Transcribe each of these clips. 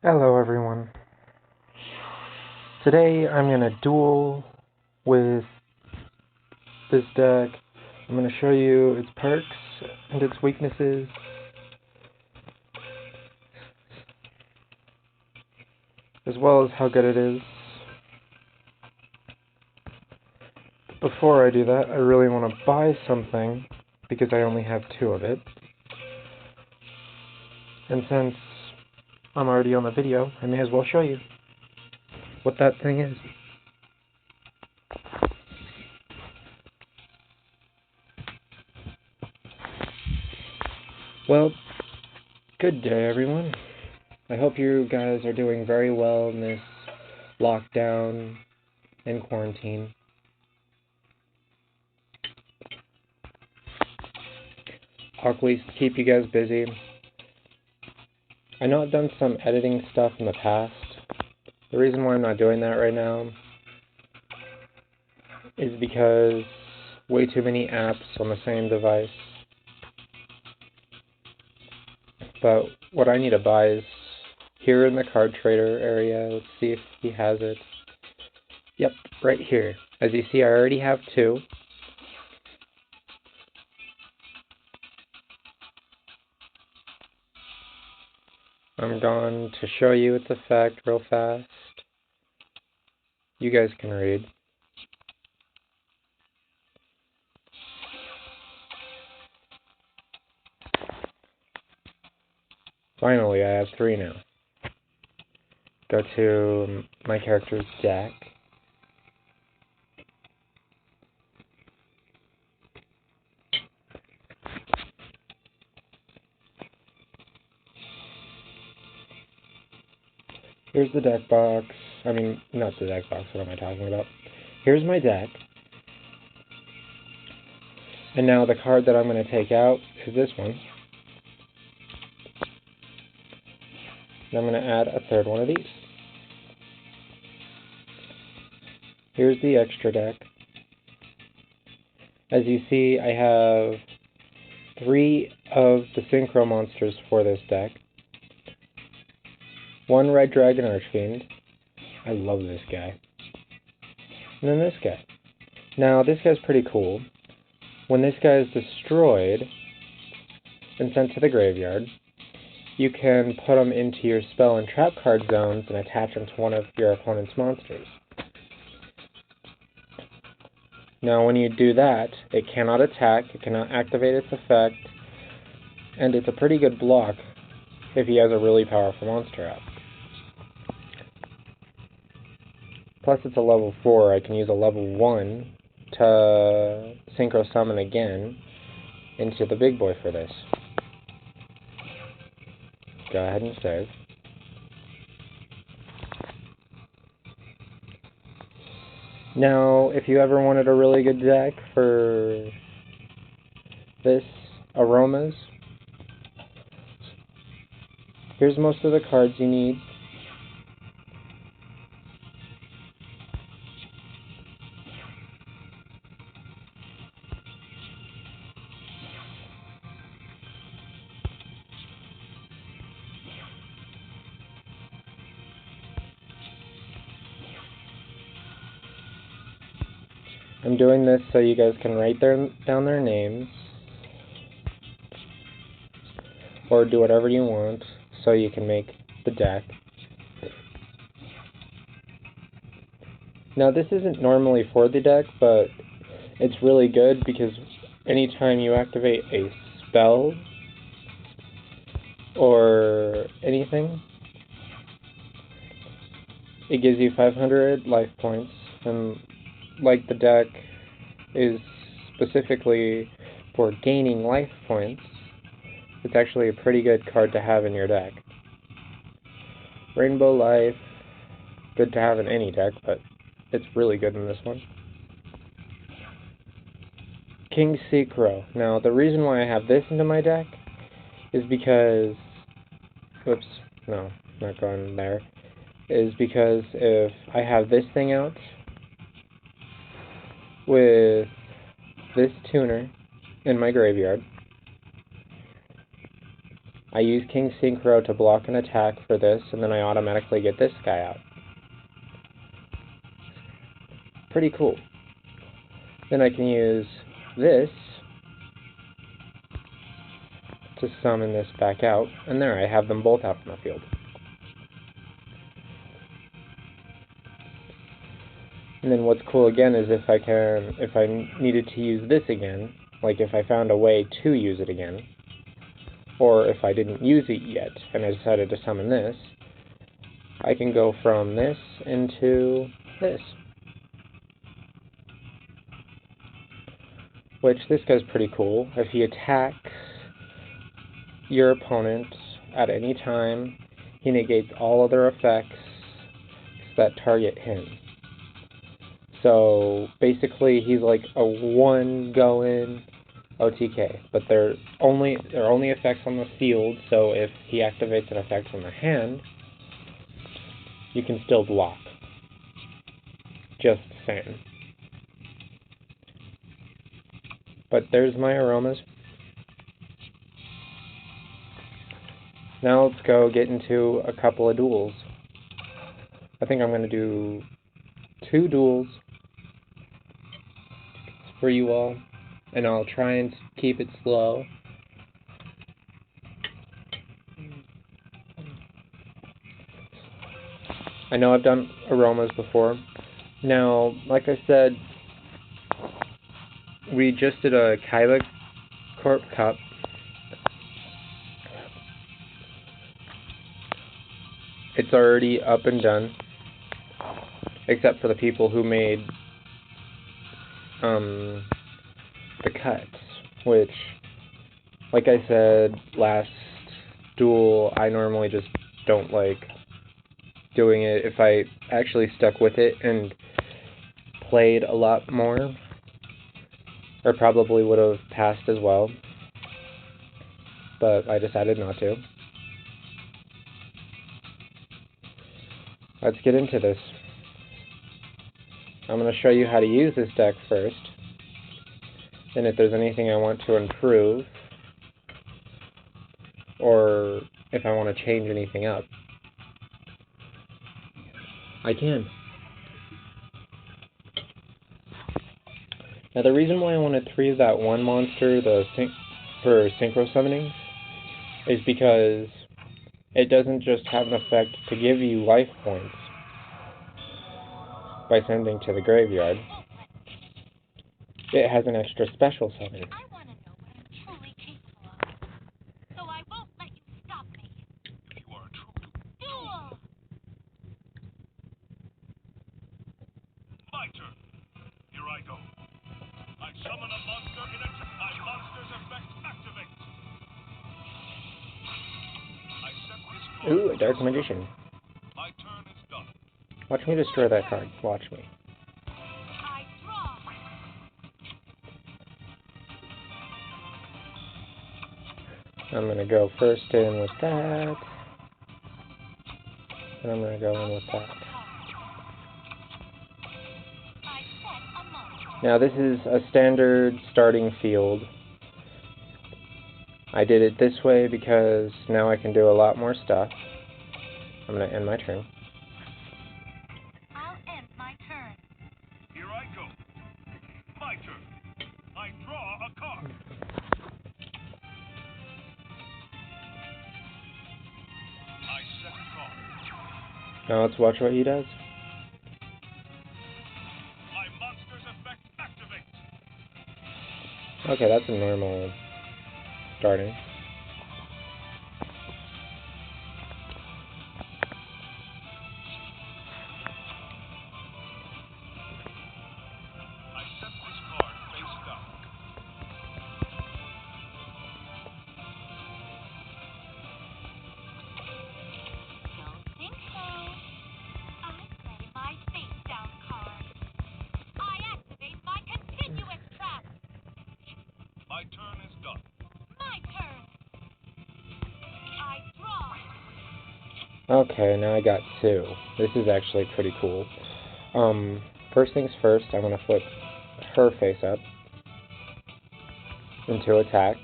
Hello everyone. Today I'm going to duel with this deck. I'm going to show you its perks and its weaknesses, as well as how good it is. Before I do that, I really want to buy something, because I only have 2 of it. And since I'm already on the video, I may as well show you what that thing is. Well, good day everyone. I hope you guys are doing very well in this lockdown and quarantine. Hopefully keep you guys busy. I know I've done some editing stuff in the past. The reason why I'm not doing that right now is because way too many apps on the same device. But what I need to buy is here in the card trader area. Let's see if he has it. Yep, right here. As you see, I already have 2. I'm going to show you its effect real fast. You guys can read. Finally, I have 3 now. Go to my character's deck. Here's the deck box. I mean, not the deck box, what am I talking about? Here's my deck. And now the card that I'm going to take out is this one. And I'm going to add a 3rd one of these. Here's the extra deck. As you see, I have 3 of the synchro monsters for this deck. 1 red dragon archfiend. I love this guy. And then this guy. Now, this guy's pretty cool. When this guy is destroyed and sent to the graveyard, you can put him into your spell and trap card zones and attach him to one of your opponent's monsters. Now, when you do that, it cannot attack, it cannot activate its effect, and it's a pretty good block if he has a really powerful monster out. Plus, it's a level 4. I can use a level 1 to synchro summon again into the big boy for this. Go ahead and save. Now, if you ever wanted a really good deck for this, Aromas, here's most of the cards you need. I'm doing this so you guys can write down their names, or do whatever you want so you can make the deck. Now, this isn't normally for the deck, but it's really good because anytime you activate a spell or anything, it gives you 500 life points, and like the deck is specifically for gaining life points, it's actually a pretty good card to have in your deck. Rainbow Life, good to have in any deck, but it's really good in this one. King Synchro. Now, the reason why I have this into my deck is because, whoops, no, not going there, is because if I have this thing out with this tuner in my graveyard, I use King Synchro to block an attack for this, and then I automatically get this guy out. Pretty cool. Then I can use this to summon this back out, and there, I have them both out from the field. And then what's cool again is if I needed to use this again, like if I found a way to use it again, or if I didn't use it yet and I decided to summon this, I can go from this into this. Which, this guy's pretty cool. If he attacks your opponent at any time, he negates all other effects that target him. So basically he's like a one going OTK, but they're only effects on the field, so if he activates an effect from the hand, you can still block. Just saying. But there's my aromas. Now let's go get into a couple of duels. I think I'm going to do 2 duels for you all, and I'll try and keep it slow. I know I've done aromas before. Now, like I said, we just did a Kaiba Corp Cup. It's already up and done, except for the people who made the cuts, which, like I said last duel, I normally just don't like doing it. If I actually stuck with it and played a lot more, I probably would have passed as well, but I decided not to. Let's get into this. I'm going to show you how to use this deck first, and if there's anything I want to improve, or if I want to change anything up, I can. Now the reason why I wanted 3 of that one monster for synchro summoning is because it doesn't just have an effect to give you life points by sending to the graveyard. It has an extra special summon. I want to know what I'm truly capable of, so I won't let you stop me. You are true. Duel! My turn. Here I go. I summon a monster in my monster's effect activates. I set this card. Ooh, a Dark Magician. My turn is done. Watch me destroy that card. Watch me. I draw. I'm going to go first in with that, and I'm going to go in with that. I set a monster. Now this is a standard starting field. I did it this way because now I can do a lot more stuff. I'm going to end my turn. I'll end my turn. Here I go. My turn. I draw a card. I set a card. Now let's watch what he does. My monster's effect activates. Okay, that's a normal starting. I set this card face down. Don't think so. I play my face down card. I activate my continuous trap. My turn is done. My turn. I draw. Okay, now I got 2. This is actually pretty cool. First things first, I'm going to flip her face up into attack.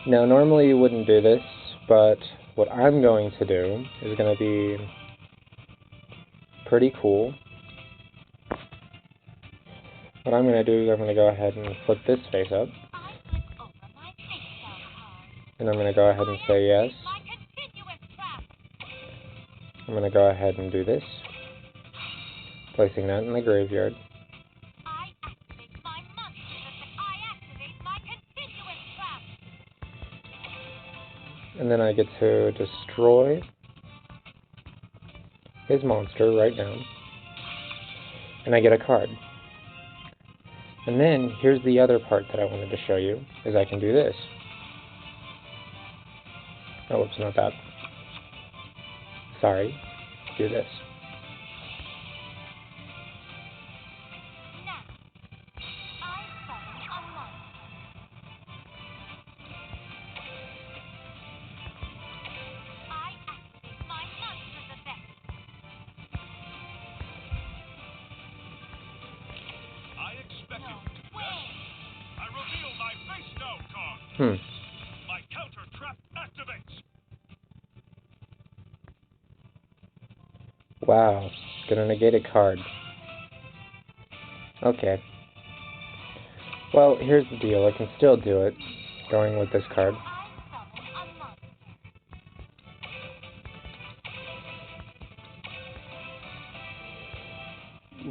Now, normally you wouldn't do this, But what I'm going to do is going to be pretty cool. What I'm going to do is I'm going to go ahead and flip this face up. And I'm going to go ahead and say yes. I'm going to go ahead and do this. Placing that in the graveyard. And then I get to destroy his monster right now. And I get a card. And then, here's the other part that I wanted to show you, is I can do this. Oh, whoops, not that. Sorry. Do this. My counter trap activates. Wow. Gonna negate a card. Okay. Well, here's the deal. I can still do it, going with this card.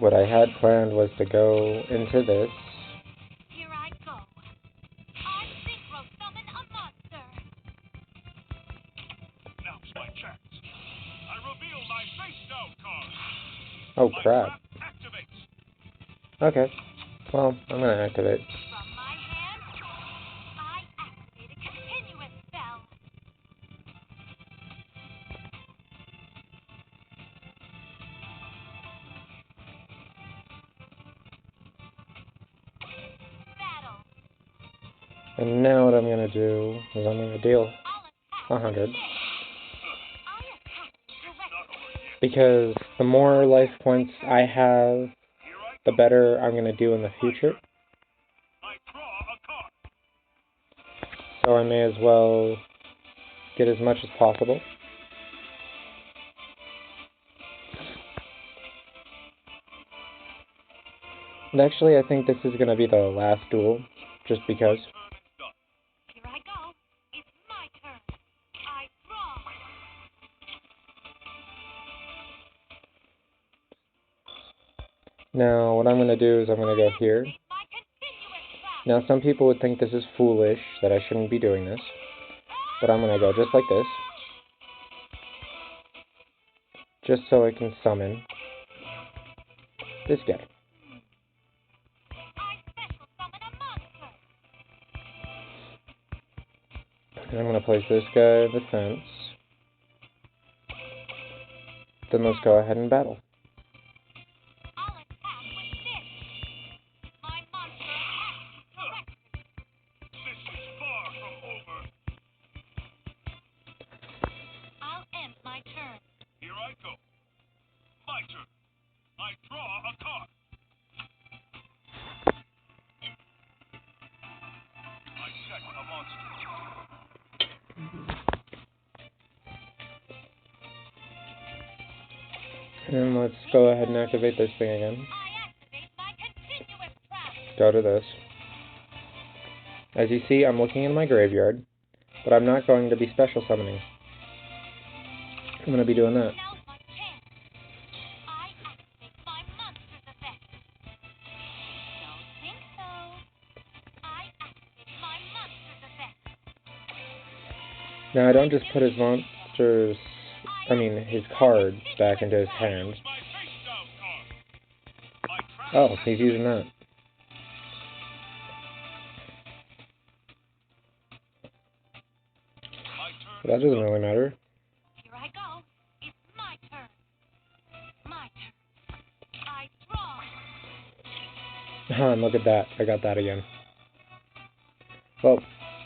What I had planned was to go into this. Here I go. I synchro summon a monster. Now's my chance. I reveal my face down card. Oh, My crap. trap activates. Okay. Well, I'm gonna activate. From my hand, I activate a continuous spell. Battle. And now what I'm gonna do is I'm gonna deal I'll 100. I attack directly. Because the more life points I have, the better I'm gonna do in the future. I draw a card. So I may as well get as much as possible. And actually, I think this is going to be the last duel, just because. Turn is done. Here I go. It's my turn. I draw. Now, what I'm going to do is I'm going to go here. Activate my continuous trap. Now, some people would think this is foolish, that I shouldn't be doing this. But I'm going to go just like this. Just so I can summon this guy. I special summon a monster. And I'm going to place this guy in the fence. Then let's go ahead and battle. I'll attack with this. My monster attacks directly. This is far from over. I'll end my turn. Here I go. My turn. I draw a card. I set a monster. And let's go ahead and activate this thing again. I activate my continuous trap. Go to this. As you see, I'm looking in my graveyard, but I'm not going to be special summoning. I'm going to be doing that. Now's my chance. I activate my monster's effect. Don't think so. I activate my monster's effect. Now, I don't just put his his cards back into his hand. My face down card. My trap Oh, he's using that. My turn. But that doesn't really matter. Here I go. It's my turn. My turn. I draw. And look at that. I got that again. Well,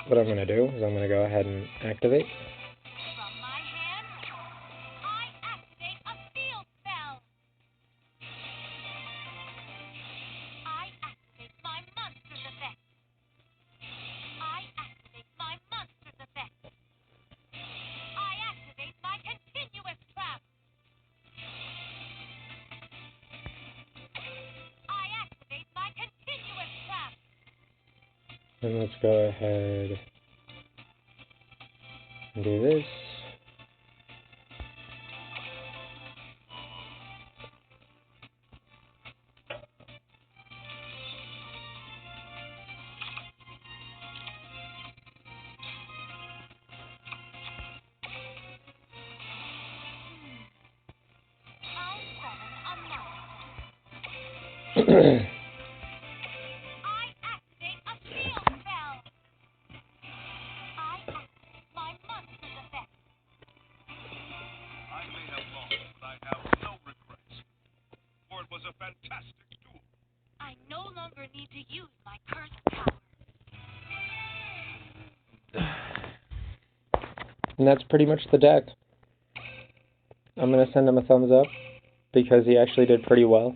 what I'm going to do is I'm going to go ahead and activate. From my hand, I activate a field spell. I activate my monster's effect. I activate my monster's effect. And let's go ahead and do this. I activate a shield spell. I activate my monster's effect. I may have lost, but I have no regrets. For it was a fantastic duel. I no longer need to use my cursed power. And that's pretty much the deck. I'm going to send him a thumbs up because he actually did pretty well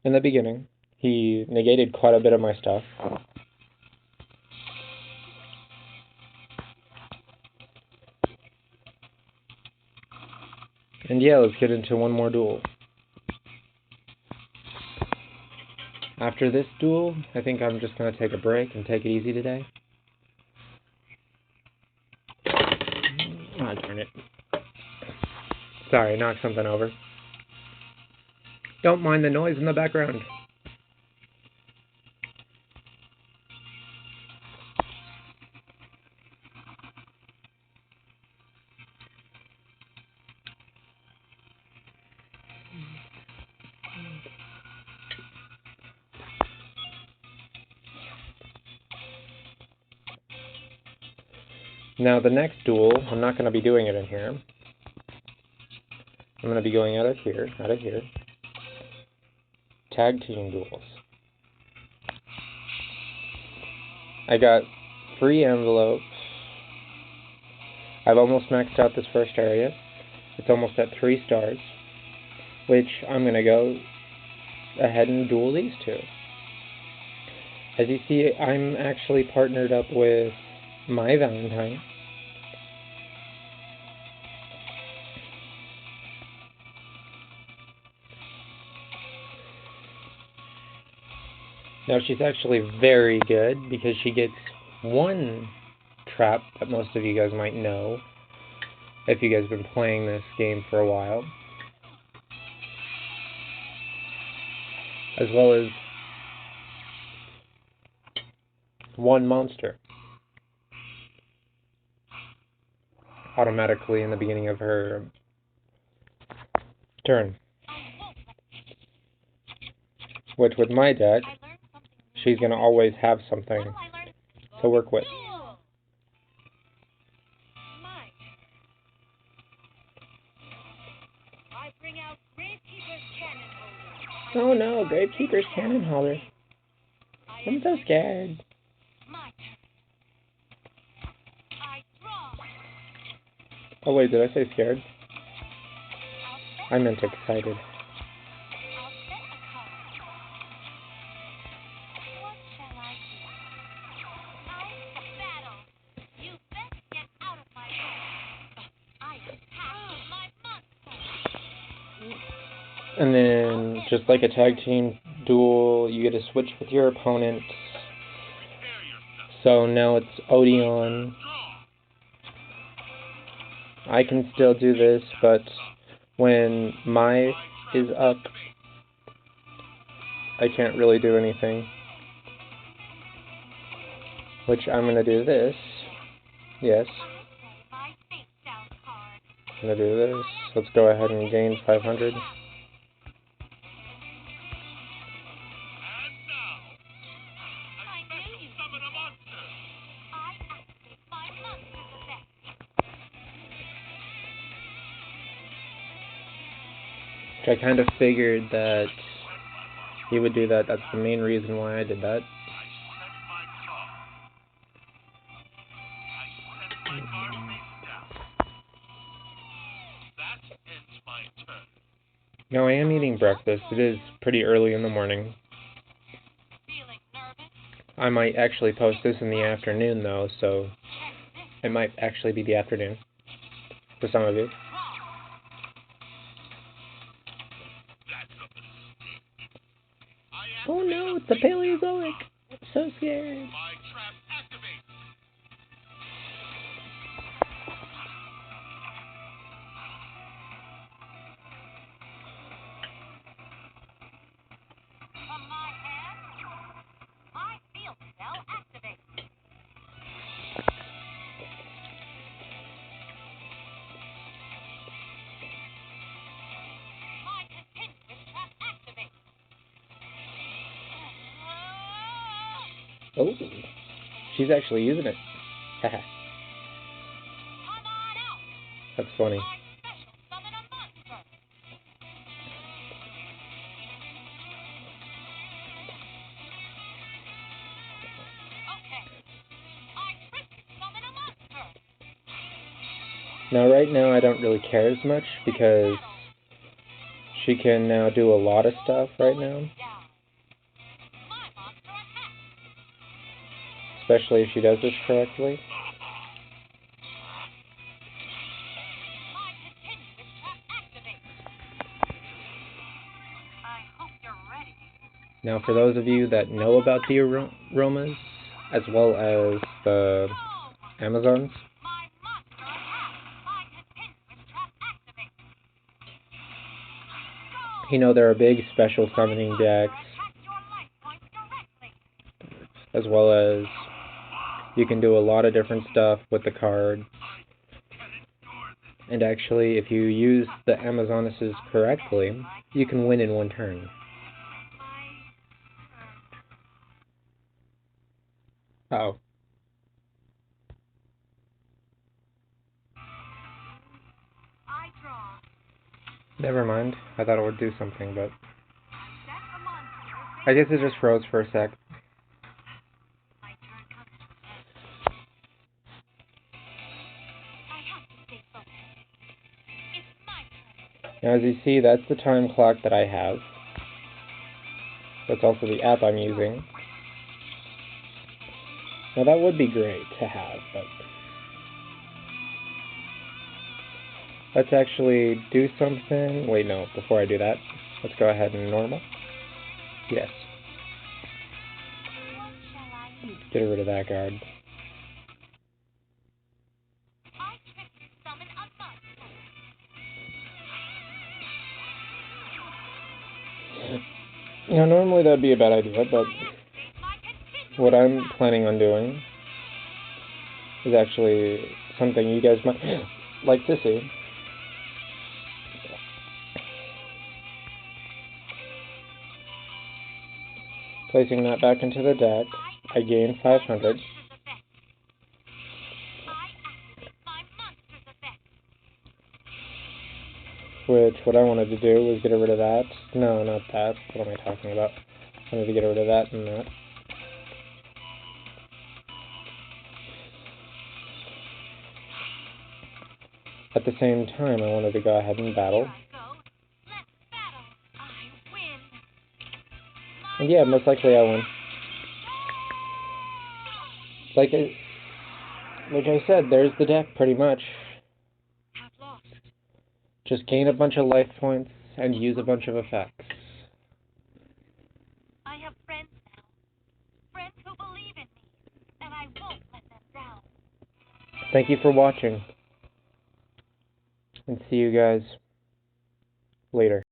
in the beginning. He negated quite a bit of my stuff. And yeah, let's get into one more duel. After this duel, I think I'm just going to take a break and take it easy today. Oh, darn it. Sorry, knocked something over. Don't mind the noise in the background. Now the next duel, I'm not going to be doing it in here. I'm going to be going out of here. Tag team duels. I got free envelopes. I've almost maxed out this first area. It's almost at 3 stars, which I'm going to go ahead and duel these two. As you see, I'm actually partnered up with my Valentine. Now she's actually very good because she gets one trap that most of you guys might know if you guys have been playing this game for a while, as well as one monster automatically in the beginning of her turn. Which with my deck, she's going to always have something to work with. Oh no, Gravekeeper's Cannon Holder. I'm so scared. Oh wait, did I say scared? I meant excited. And then, just like a tag team duel, you get to switch with your opponent. So now it's Odeon. I can still do this, but when Mai is up, I can't really do anything. Which I'm going to do this. Yes. I'm going to do this. Let's go ahead and gain 500. I kind of figured that he would do that. That's the main reason why I did that. Now I am eating breakfast. It is pretty early in the morning. I might actually post this in the afternoon though, so it might actually be the afternoon for some of you. Oh no, it's a Paleozoic! I'm so scared. Oh, she's actually using it. Haha, Come on out. that's funny. I special summon a monster. Okay. I tricky summon a monster. Now, right now, I don't really care as much because she can now do a lot of stuff right now. Down. My monster attack. Especially if she does this correctly. My continuous trap activates. I hope you're ready. Now, for those of you that know about the aromas, as well as the Amazons, My monster attack. My continuous trap activates. you know there are big special summoning decks, Attack your life points directly. as well as you can do a lot of different stuff with the card. And actually, if you use the Amazonesses correctly, you can win in one turn. Uh-oh. I draw. Never mind. I thought it would do something, but Set a monster. I guess it just froze for a sec. My turn comes to an end. I have to stay focused. It's my turn. Now, as you see, that's the time clock that I have. That's also the app I'm using. Now, that would be great to have, but let's actually do something. Wait, no, before I do that, let's go ahead and normal. Yes. What shall I use? Get rid of that guard. I tricky summon a monster. Now, normally that'd be a bad idea, but I activate my continuous what I'm trap. planning on doing is actually something you guys might like to see. Placing that back into the deck, I gain 500. Monster's effect. I activate my monster's effect. Which, what I wanted to do was get rid of that. No, not that. What am I talking about? I wanted to get rid of that and that. At the same time, I wanted to go ahead and battle. Here I go. Let's battle. I win. And yeah, most likely I win. Like I said, there's the deck pretty much. Have lost. Just gain a bunch of life points and use a bunch of effects. I have friends now. Friends who believe in me. And I won't let them down. Thank you for watching. And see you guys later.